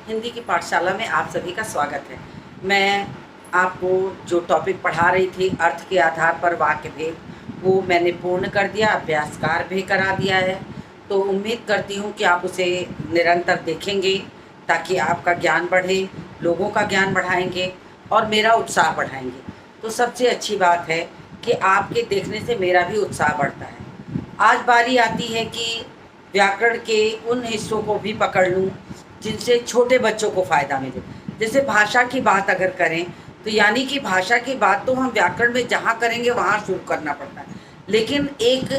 हिंदी की पाठशाला में आप सभी का स्वागत है। मैं आपको जो टॉपिक पढ़ा रही थी, अर्थ के आधार पर वाक्य भेद, वो मैंने पूर्ण कर दिया, अभ्यासकार भी करा दिया है। तो उम्मीद करती हूँ कि आप उसे निरंतर देखेंगे ताकि आपका ज्ञान बढ़े, लोगों का ज्ञान बढ़ाएंगे और मेरा उत्साह बढ़ाएंगे। तो सबसे अच्छी बात है कि आपके देखने से मेरा भी उत्साह बढ़ता है। आज बारी आती है कि व्याकरण के उन हिस्सों को भी पकड़ लूँ जिनसे छोटे बच्चों को फ़ायदा मिले। जैसे भाषा की बात अगर करें तो यानी कि भाषा की बात तो हम व्याकरण में जहाँ करेंगे वहाँ शुरू करना पड़ता है, लेकिन एक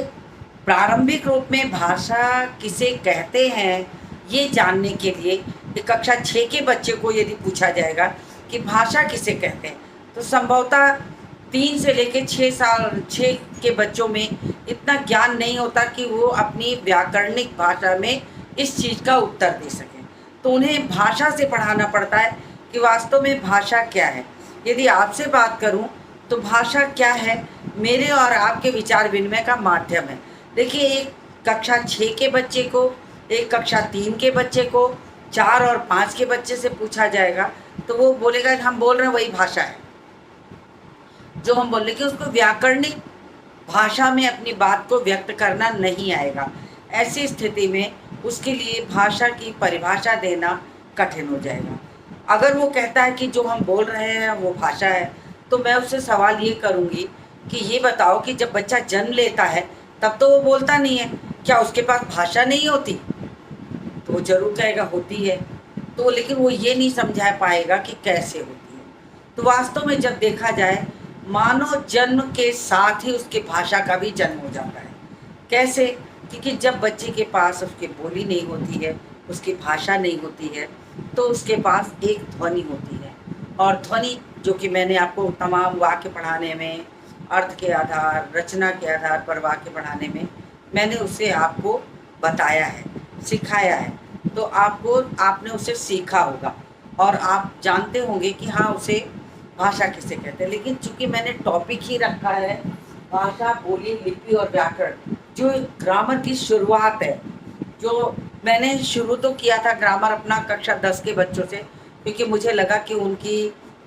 प्रारंभिक रूप में भाषा किसे कहते हैं ये जानने के लिए एक कक्षा 6 के बच्चे को यदि पूछा जाएगा कि भाषा किसे कहते हैं, तो संभवतः 3 से लेकर 6 के बच्चों में इतना ज्ञान नहीं होता कि वो अपनी व्याकरणिक भाषा में इस चीज़ का उत्तर दे सकें। तो उन्हें भाषा से पढ़ाना पड़ता है कि वास्तव में भाषा क्या है। यदि आपसे बात करूं तो भाषा क्या है, मेरे और आपके विचार विनिमय का माध्यम है। देखिए, एक कक्षा 6 के बच्चे को, एक कक्षा 3 के बच्चे को, 4 और 5 के बच्चे से पूछा जाएगा तो वो बोलेगा कि हम बोल रहे हैं वही भाषा है जो हम बोल, लेकिन उसको व्याकरणिक भाषा में अपनी बात को व्यक्त करना नहीं आएगा। ऐसी स्थिति में उसके लिए भाषा की परिभाषा देना कठिन हो जाएगा। अगर वो कहता है कि जो हम बोल रहे हैं वो भाषा है, तो मैं उससे सवाल ये करूँगी कि ये बताओ कि जब बच्चा जन्म लेता है तब तो वो बोलता नहीं है, क्या उसके पास भाषा नहीं होती? तो वो ज़रूर कहेगा होती है। तो लेकिन वो ये नहीं समझा पाएगा कि कैसे होती है। तो वास्तव में जब देखा जाए, मानव जन्म के साथ ही उसकी भाषा का भी जन्म हो जाता है। कैसे? क्योंकि जब बच्चे के पास उसकी बोली नहीं होती है, उसकी भाषा नहीं होती है, तो उसके पास एक ध्वनि होती है। और ध्वनि जो कि मैंने आपको तमाम वाक्य पढ़ाने में, अर्थ के आधार, रचना के आधार पर वाक्य पढ़ाने में मैंने उसे आपको बताया है, सिखाया है। तो आपने उसे सीखा होगा और आप जानते होंगे कि हाँ, उसे भाषा किसे कहते हैं। लेकिन चूंकि मैंने टॉपिक ही रखा है भाषा, बोली, लिपि और व्याकरण, जो ग्रामर की शुरुआत है, जो मैंने शुरू तो किया था ग्रामर अपना कक्षा 10 के बच्चों से, क्योंकि मुझे लगा कि उनकी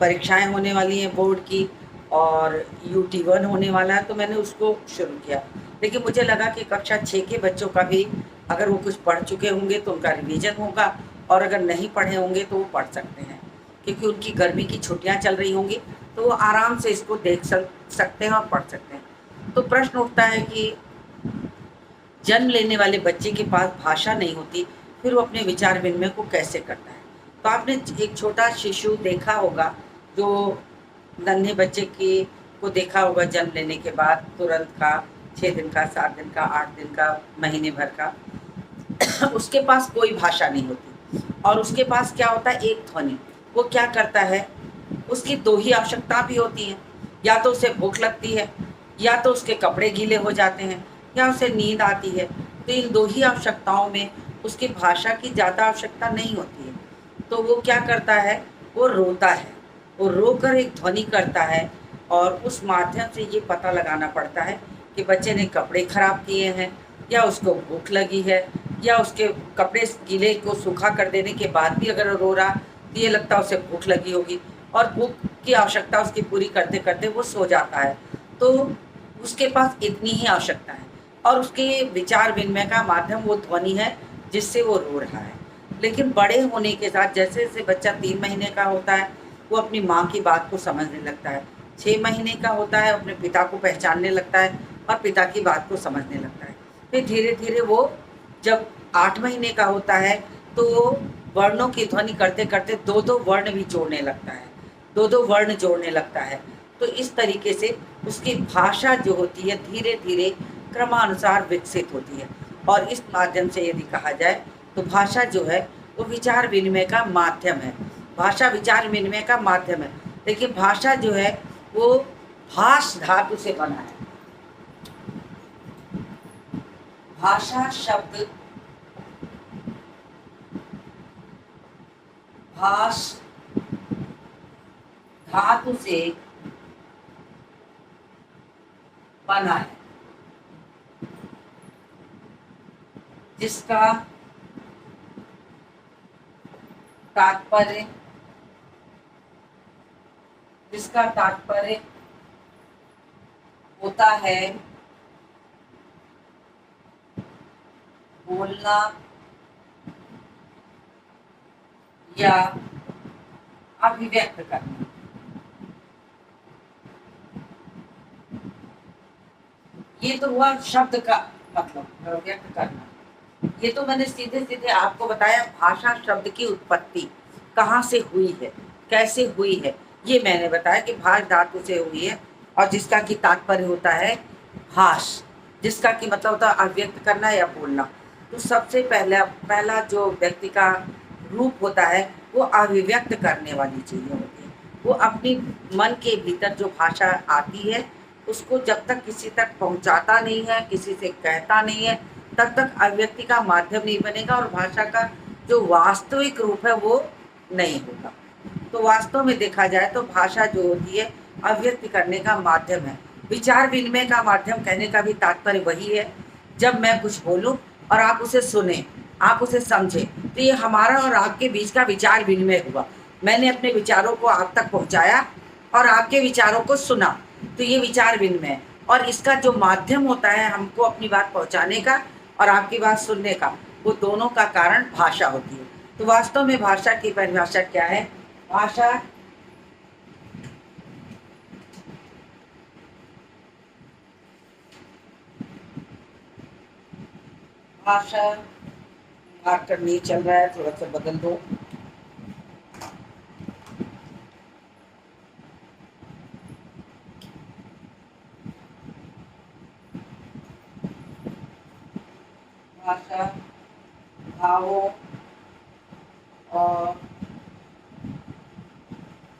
परीक्षाएं होने वाली हैं बोर्ड की और UT1 होने वाला है, तो मैंने उसको शुरू किया। लेकिन मुझे लगा कि कक्षा 6 के बच्चों का भी अगर वो कुछ पढ़ चुके होंगे तो उनका रिवीजन होगा, और अगर नहीं पढ़े होंगे तो वो पढ़ सकते हैं, क्योंकि उनकी गर्मी की छुट्टियां चल रही होंगी, तो वो आराम से इसको देख सकते हैं और पढ़ सकते हैं। तो प्रश्न उठता है कि जन्म लेने वाले बच्चे के पास भाषा नहीं होती, फिर वो अपने विचार विनिमय को कैसे करता है? तो आपने एक छोटा शिशु देखा होगा, जो नन्हे बच्चे की को देखा होगा जन्म लेने के बाद तुरंत का, 6 दिन का, 7 दिन का, 8 दिन का, महीने भर का, उसके पास कोई भाषा नहीं होती और उसके पास क्या होता है, एक ध्वनि। वो क्या करता है, उसकी दो ही आवश्यकता भी होती है, या तो उसे भूख लगती है, या तो उसके कपड़े गीले हो जाते हैं, या उसे नींद आती है। तो इन दो ही आवश्यकताओं में उसकी भाषा की ज़्यादा आवश्यकता नहीं होती है। तो वो क्या करता है, वो रोता है, वो रोकर एक ध्वनि करता है, और उस माध्यम से ये पता लगाना पड़ता है कि बच्चे ने कपड़े खराब किए हैं, या उसको भूख लगी है, या उसके कपड़े गीले को सूखा कर देने के बाद भी अगर रो रहा तो ये लगता है उसे भूख लगी होगी, और भूख की आवश्यकता उसकी पूरी करते करते वो सो जाता है। तो उसके पास इतनी ही आवश्यकता है, और उसके विचार विनिमय का माध्यम वो ध्वनि है जिससे वो रो रहा है। लेकिन बड़े होने के साथ जैसे जैसे बच्चा 3 महीने का होता है, वो अपनी माँ की बात को समझने लगता है। 6 महीने का होता है, अपने पिता को पहचानने लगता है और पिता की बात को समझने लगता है। फिर धीरे धीरे वो जब 8 महीने का होता है तो वर्णों की ध्वनि करते करते दो दो वर्ण भी जोड़ने लगता है, दो दो वर्ण जोड़ने लगता है। तो इस तरीके से उसकी भाषा जो होती है धीरे धीरे क्रमानुसार विकसित होती है। और इस माध्यम से यदि कहा जाए तो भाषा जो है वो विचार विनिमय का माध्यम है। भाषा विचार विनिमय का माध्यम है, लेकिन भाषा जो है वो भाष धातु से बना है। भाषा शब्द भाष धातु से बना है, जिसका तात्पर्य, जिसका तात्पर्य होता है बोलना या अभिव्यक्त करना। ये तो हुआ शब्द का मतलब व्यक्त करना। ये तो मैंने सीधे सीधे आपको बताया भाषा शब्द की उत्पत्ति कहाँ से हुई है, कैसे हुई है, ये मैंने बताया कि भाष धातु से हुई है और जिसका की तात्पर्य होता है भाष, जिसका की मतलब होता है अभिव्यक्त करना या बोलना। तो सबसे पहला जो व्यक्ति का रूप होता है वो अभिव्यक्त करने वाली चीजें होती है। वो अपनी मन के भीतर जो भाषा आती है उसको जब तक किसी तक पहुंचाता नहीं है, किसी से कहता नहीं है, तब तक अभिव्यक्ति का माध्यम नहीं बनेगा और भाषा का जो वास्तविक रूप है वो नहीं होगा। तो वास्तव में देखा जाए तो भाषा जो होती है अभिव्यक्त करने का माध्यम है, विचार विनिमय का माध्यम। कहने का भी तात्पर्य वही है, जब मैं कुछ बोलूं और आप उसे सुने, आप उसे समझे, तो ये हमारा और आपके बीच का विचार विनिमय हुआ। मैंने अपने विचारों को आप तक पहुंचाया और आपके विचारों को सुना, तो ये विचार विनिमय। और इसका जो माध्यम होता है हमको अपनी बात पहुंचाने का और आपकी बात सुनने का, वो दोनों का कारण भाषा होती है। तो वास्तव में भाषा की परिभाषा क्या है? भाषा भाषा मार्कर नहीं चल रहा है, थोड़ा सा बदल दो। भाषा भावों और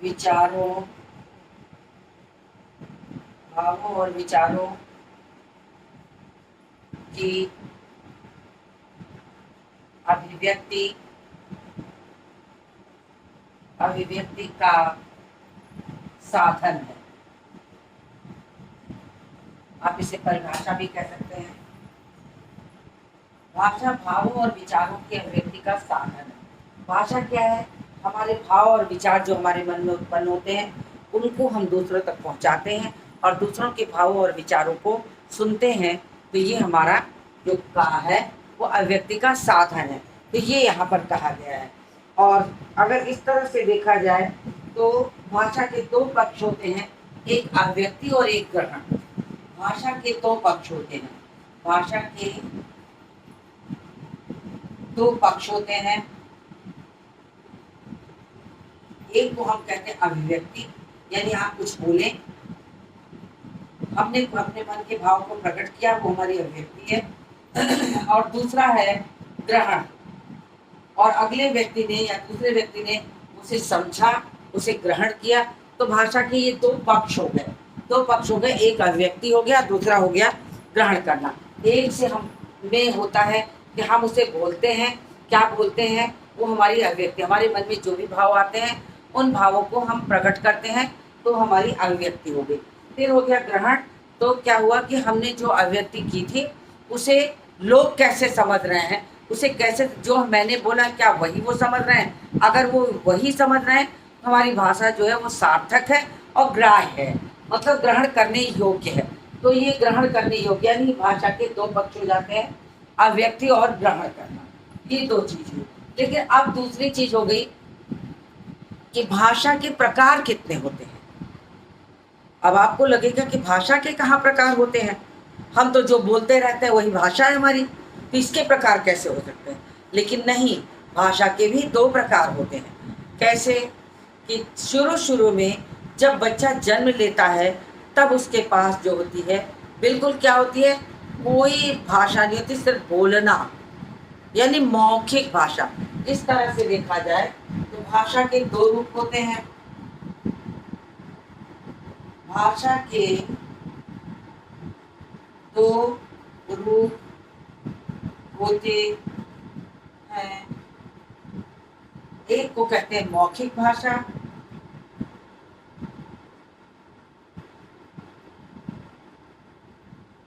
विचारों, भावों और विचारों की अभिव्यक्ति, अभिव्यक्ति का साधन है। आप इसे परिभाषा भी कह सकते हैं। भाषा भावों और विचारों की अभिव्यक्ति का साधन है। भाषा क्या है? हमारे भाव और विचार जो हमारे मन में उत्पन्न होते हैं उनको हम दूसरों तक पहुंचाते हैं और दूसरों के भावों और विचारों को सुनते हैं। तो ये हमारा जो कहा है वो अभिव्यक्ति का साधन है। तो ये यहाँ पर कहा गया है। और अगर इस तरह से देखा जाए तो भाषा के दो पक्ष होते हैं, एक अभिव्यक्ति और एक ग्रहण। भाषा के दो पक्ष होते हैं, भाषा के दो पक्ष होते हैं। एक को हम कहते हैं अभिव्यक्ति, यानी आप कुछ बोले, हमने अपने मन के भाव को प्रकट किया, वो हमारी अभिव्यक्ति है। और दूसरा है ग्रहण, और अगले व्यक्ति ने या दूसरे व्यक्ति ने उसे समझा, उसे ग्रहण किया। तो भाषा के ये दो पक्ष हो गए, दो पक्ष हो गए, एक अभिव्यक्ति हो गया, दूसरा हो गया ग्रहण करना। एक से हम में होता है कि हम उसे बोलते हैं, क्या बोलते हैं, वो हमारी अभिव्यक्ति, हमारे मन में जो भी भाव आते हैं उन भावों को हम प्रकट करते हैं, तो हमारी अभिव्यक्ति हो गई। फिर हो गया ग्रहण। तो क्या हुआ कि हमने जो अभिव्यक्ति की थी उसे लोग कैसे समझ रहे हैं, उसे कैसे, जो मैंने बोला क्या वही वो समझ रहे हैं? अगर वो वही समझ रहे हैं तो हमारी भाषा जो है वो सार्थक है और ग्राह्य है, मतलब ग्रहण करने योग्य है। तो ये ग्रहण करने योग्य, यानी भाषा के दो पक्ष हो जाते हैं, अभिव्यक्ति और ग्रहण करना, ये दो चीज हुई। लेकिन अब दूसरी चीज हो गई कि भाषा के प्रकार कितने होते हैं। अब आपको लगेगा कि भाषा के कहाँ प्रकार होते हैं, हम तो जो बोलते रहते हैं वही भाषा है हमारी, तो इसके प्रकार कैसे हो सकते हैं? लेकिन नहीं, भाषा के भी दो प्रकार होते हैं। कैसे? कि शुरू शुरू में जब बच्चा जन्म लेता है तब उसके पास जो होती है बिल्कुल क्या होती है, कोई भाषा नहीं होती, सिर्फ बोलना, यानी मौखिक भाषा। इस तरह से देखा जाए तो भाषा के दो रूप होते हैं। भाषा के दो रूप होते हैं, एक को कहते हैं मौखिक भाषा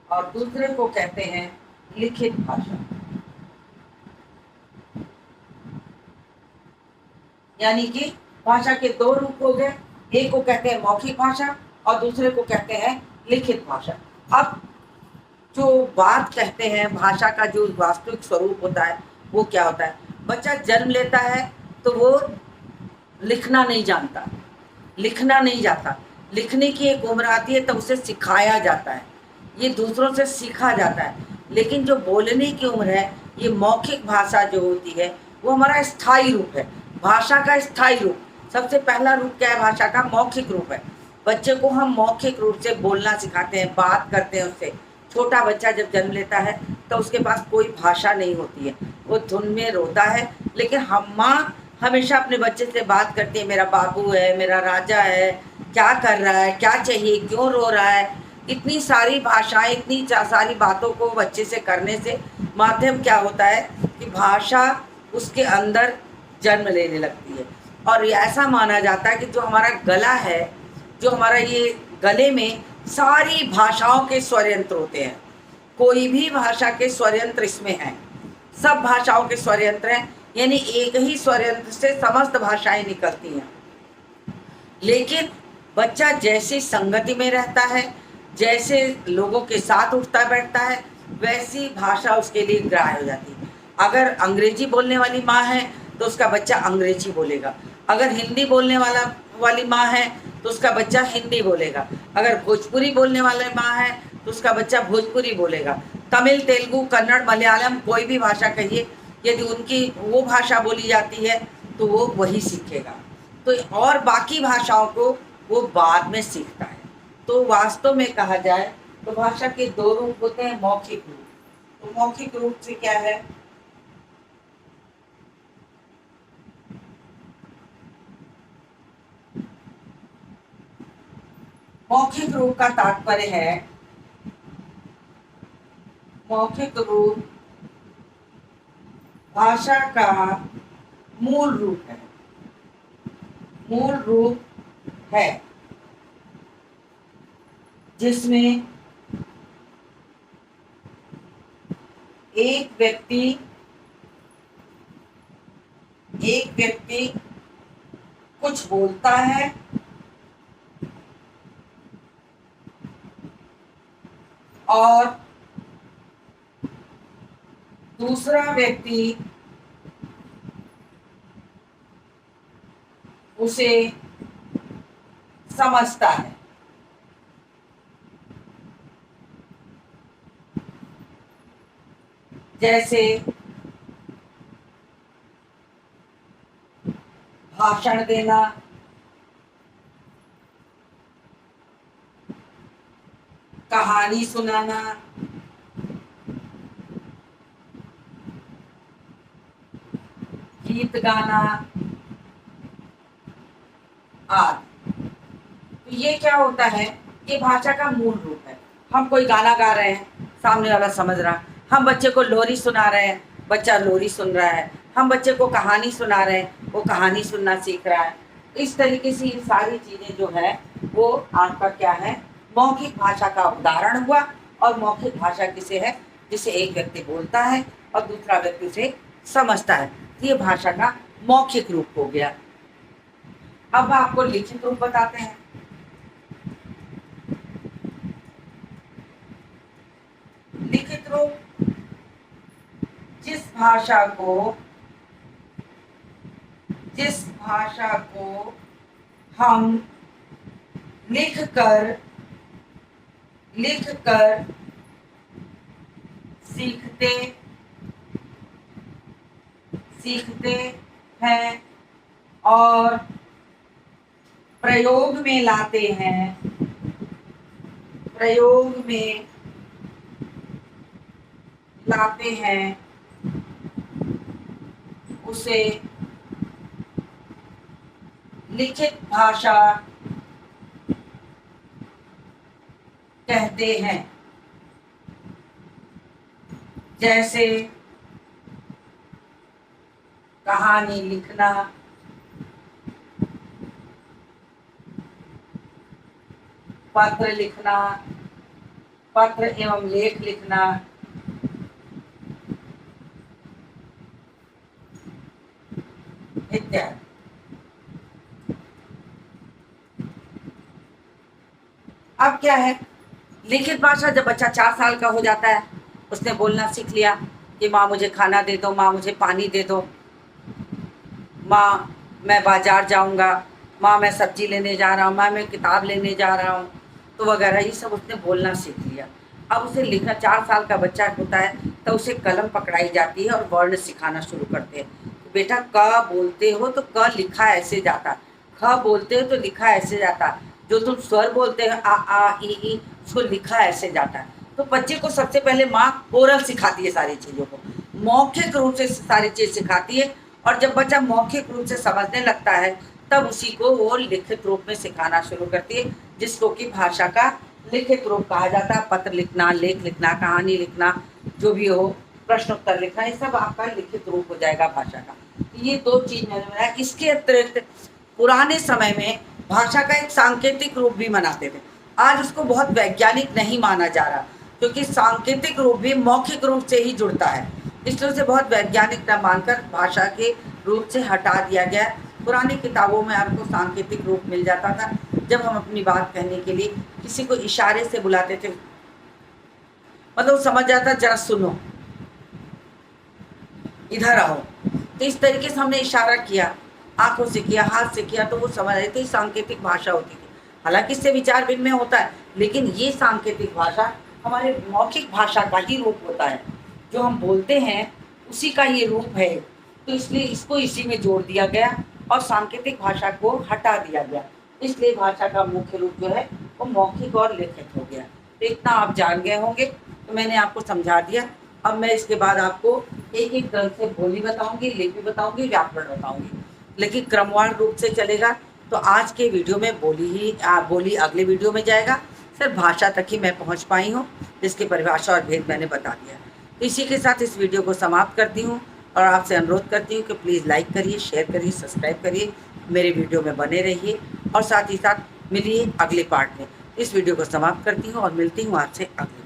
और दूसरे को कहते हैं लिखित भाषा। यानी कि भाषा के दो रूप हो गए, एक को कहते हैं मौखिक भाषा और दूसरे को कहते हैं लिखित भाषा। अब जो बात कहते हैं भाषा का जो वास्तविक स्वरूप होता है वो क्या होता है? बच्चा जन्म लेता है तो वो लिखना नहीं जानता, लिखना नहीं जाता, लिखने की एक उम्र आती है तब उसे सिखाया जाता है, ये दूसरों से सीखा जाता है। लेकिन जो बोलने की उम्र है, ये मौखिक भाषा जो होती है वो हमारा स्थायी रूप है, भाषा का स्थायी रूप। सबसे पहला रूप क्या है भाषा का? मौखिक रूप है। बच्चे को हम मौखिक रूप से बोलना सिखाते हैं, बात करते हैं उससे। छोटा बच्चा जब जन्म लेता है तो उसके पास कोई भाषा नहीं होती है, वो धुन में रोता है, लेकिन हम माँ हमेशा अपने बच्चे से बात करती है, मेरा बाबू है, मेरा राजा है, क्या कर रहा है, क्या चाहिए, क्यों रो रहा है। इतनी सारी भाषाएं, इतनी सारी बातों को बच्चे से करने से माध्यम क्या होता है कि भाषा उसके अंदर जन्म लेने लगती है। और ऐसा माना जाता है कि जो हमारा गला है, जो हमारा ये गले में सारी भाषाओं के स्वरयंत्र होते हैं, कोई भी भाषा के स्वरयंत्र इसमें हैं, सब भाषाओं के स्वरयंत्र हैं, यानी एक ही स्वरयंत्र से समस्त भाषाएं निकलती हैं। लेकिन बच्चा जैसे संगति में रहता है, जैसे लोगों के साथ उठता बैठता है, वैसी भाषा उसके लिए ग्राह्य हो जाती है। अगर अंग्रेजी बोलने वाली माँ है तो उसका बच्चा अंग्रेजी बोलेगा, अगर हिंदी बोलने वाली माँ है तो उसका बच्चा हिंदी बोलेगा, अगर भोजपुरी बोलने वाली माँ है तो उसका बच्चा भोजपुरी बोलेगा। तमिल, तेलुगु, कन्नड़, मलयालम, कोई भी भाषा कहिए, यदि उनकी वो भाषा बोली जाती है तो वो वही सीखेगा। तो और बाकी भाषाओं को वो बाद में सीखता है। तो वास्तव में कहा जाए तो भाषा के दो रूप होते हैं, मौखिक रूप। तो मौखिक रूप से क्या है? मौखिक रूप का तात्पर्य है, मौखिक रूप भाषा का मूल रूप है, मूल रूप है जिसमें एक व्यक्ति कुछ बोलता है और दूसरा व्यक्ति उसे समझता है। जैसे भाषण देना, कहानी सुनाना, गीत गाना आदि। तो ये क्या होता है? ये भाषा का मूल रूप है। हम कोई गाना गा रहे हैं, सामने वाला समझ रहा, हम बच्चे को लोरी सुना रहे हैं, बच्चा लोरी सुन रहा है, हम बच्चे को कहानी सुना रहे हैं, वो कहानी सुनना सीख रहा है। इस तरीके से ये सारी चीज़ें जो है वो आपका क्या है? मौखिक भाषा का उदाहरण हुआ। और मौखिक भाषा किसे है? जिसे एक व्यक्ति बोलता है और दूसरा व्यक्ति उसे समझता है। ये भाषा का मौखिक रूप हो गया। अब आपको लिखित रूप बताते हैं। लिखित रूप जिस भाषा को हम लिखकर सीखते हैं और प्रयोग में लाते हैं, उसे लिखित भाषा कहते हैं। जैसे कहानी लिखना, पत्र लिखना, पत्र एवं लेख लिखना, इत्यादि। अब क्या है, लिखित भाषा जब बच्चा 4 साल का हो जाता है, उसने बोलना सीख लिया कि माँ मुझे खाना दे दो, माँ मुझे पानी दे दो, माँ मैं बाजार जाऊँगा, माँ मैं सब्जी लेने जा रहा हूँ, माँ मैं किताब लेने जा रहा हूँ, तो वगैरह ये सब उसने बोलना सीख लिया। अब उसे लिखना, 4 साल का बच्चा होता है तो उसे कलम पकड़ाई जाती है और वर्ण सिखाना शुरू करते हैं। तो बेटा क बोलते हो तो क लिखा ऐसे जाता, ख बोलते हो तो लिखा ऐसे जाता, जो तुम स्वर बोलते हो आ ई उसको लिखा ऐसे जाता है। तो बच्चे को सबसे पहले माँ ओरल सिखाती है सारी चीज़ों को, मौखिक रूप से सारी चीज़ सिखाती है। और जब बच्चा मौखिक रूप से समझने लगता है तब उसी को वो लिखित रूप में सिखाना शुरू करती है, जिसको कि भाषा का लिखित रूप कहा जाता है। पत्र लिखना, लेख लिखना, कहानी लिखना, जो भी हो, प्रश्न उत्तर लिखना, ये सब आपका लिखित रूप हो जाएगा भाषा का। ये 2 चीज मैंने बनाया। इसके अतिरिक्त पुराने समय में भाषा का एक सांकेतिक रूप भी मनाते थे। आज उसको बहुत वैज्ञानिक नहीं माना जा रहा, क्योंकि सांकेतिक रूप भी मौखिक रूप से ही जुड़ता है, इसलिए उसे बहुत वैज्ञानिक न मानकर भाषा के रूप से हटा दिया गया। पुरानी किताबों में आपको सांकेतिक रूप मिल जाता था। जब हम अपनी बात कहने के लिए किसी को इशारे से बुलाते थे, मतलब समझ जाता जरा सुनो, इधर आओ, तो इस तरीके से हमने इशारा किया, आंखों से किया, हाथ से किया, तो वो समझ आई। तो ये सांकेतिक भाषा होती थी। हालांकि इससे विचार विनिमय होता है, लेकिन ये सांकेतिक भाषा हमारे मौखिक भाषा का ही रूप होता है, जो हम बोलते हैं उसी का ये रूप है। तो इसलिए इसको इसी में जोड़ दिया गया और सांकेतिक भाषा को हटा दिया गया। इसलिए भाषा का मुख्य रूप जो है वो मौखिक और लिखित हो गया। तो इतना आप जान गए होंगे, तो मैंने आपको समझा दिया। अब मैं इसके बाद आपको एक एक क्रम से बोली बताऊंगी, लिपि बताऊंगी, व्याकरण बताऊंगी, लेकिन क्रमवार रूप से चलेगा। तो आज के वीडियो में बोली अगले वीडियो में जाएगा। सिर्फ भाषा तक ही मैं पहुंच पाई हूँ, जिसकी परिभाषा और भेद मैंने बता दिया। तो इसी के साथ इस वीडियो को समाप्त करती हूँ और आपसे अनुरोध करती हूँ कि प्लीज़ लाइक करिए, शेयर करिए, सब्सक्राइब करिए, मेरे वीडियो में बने रहिए और साथ ही साथ मिलिए अगले पार्ट में। इस वीडियो को समाप्त करती हूँ और मिलती हूँ आपसे अगले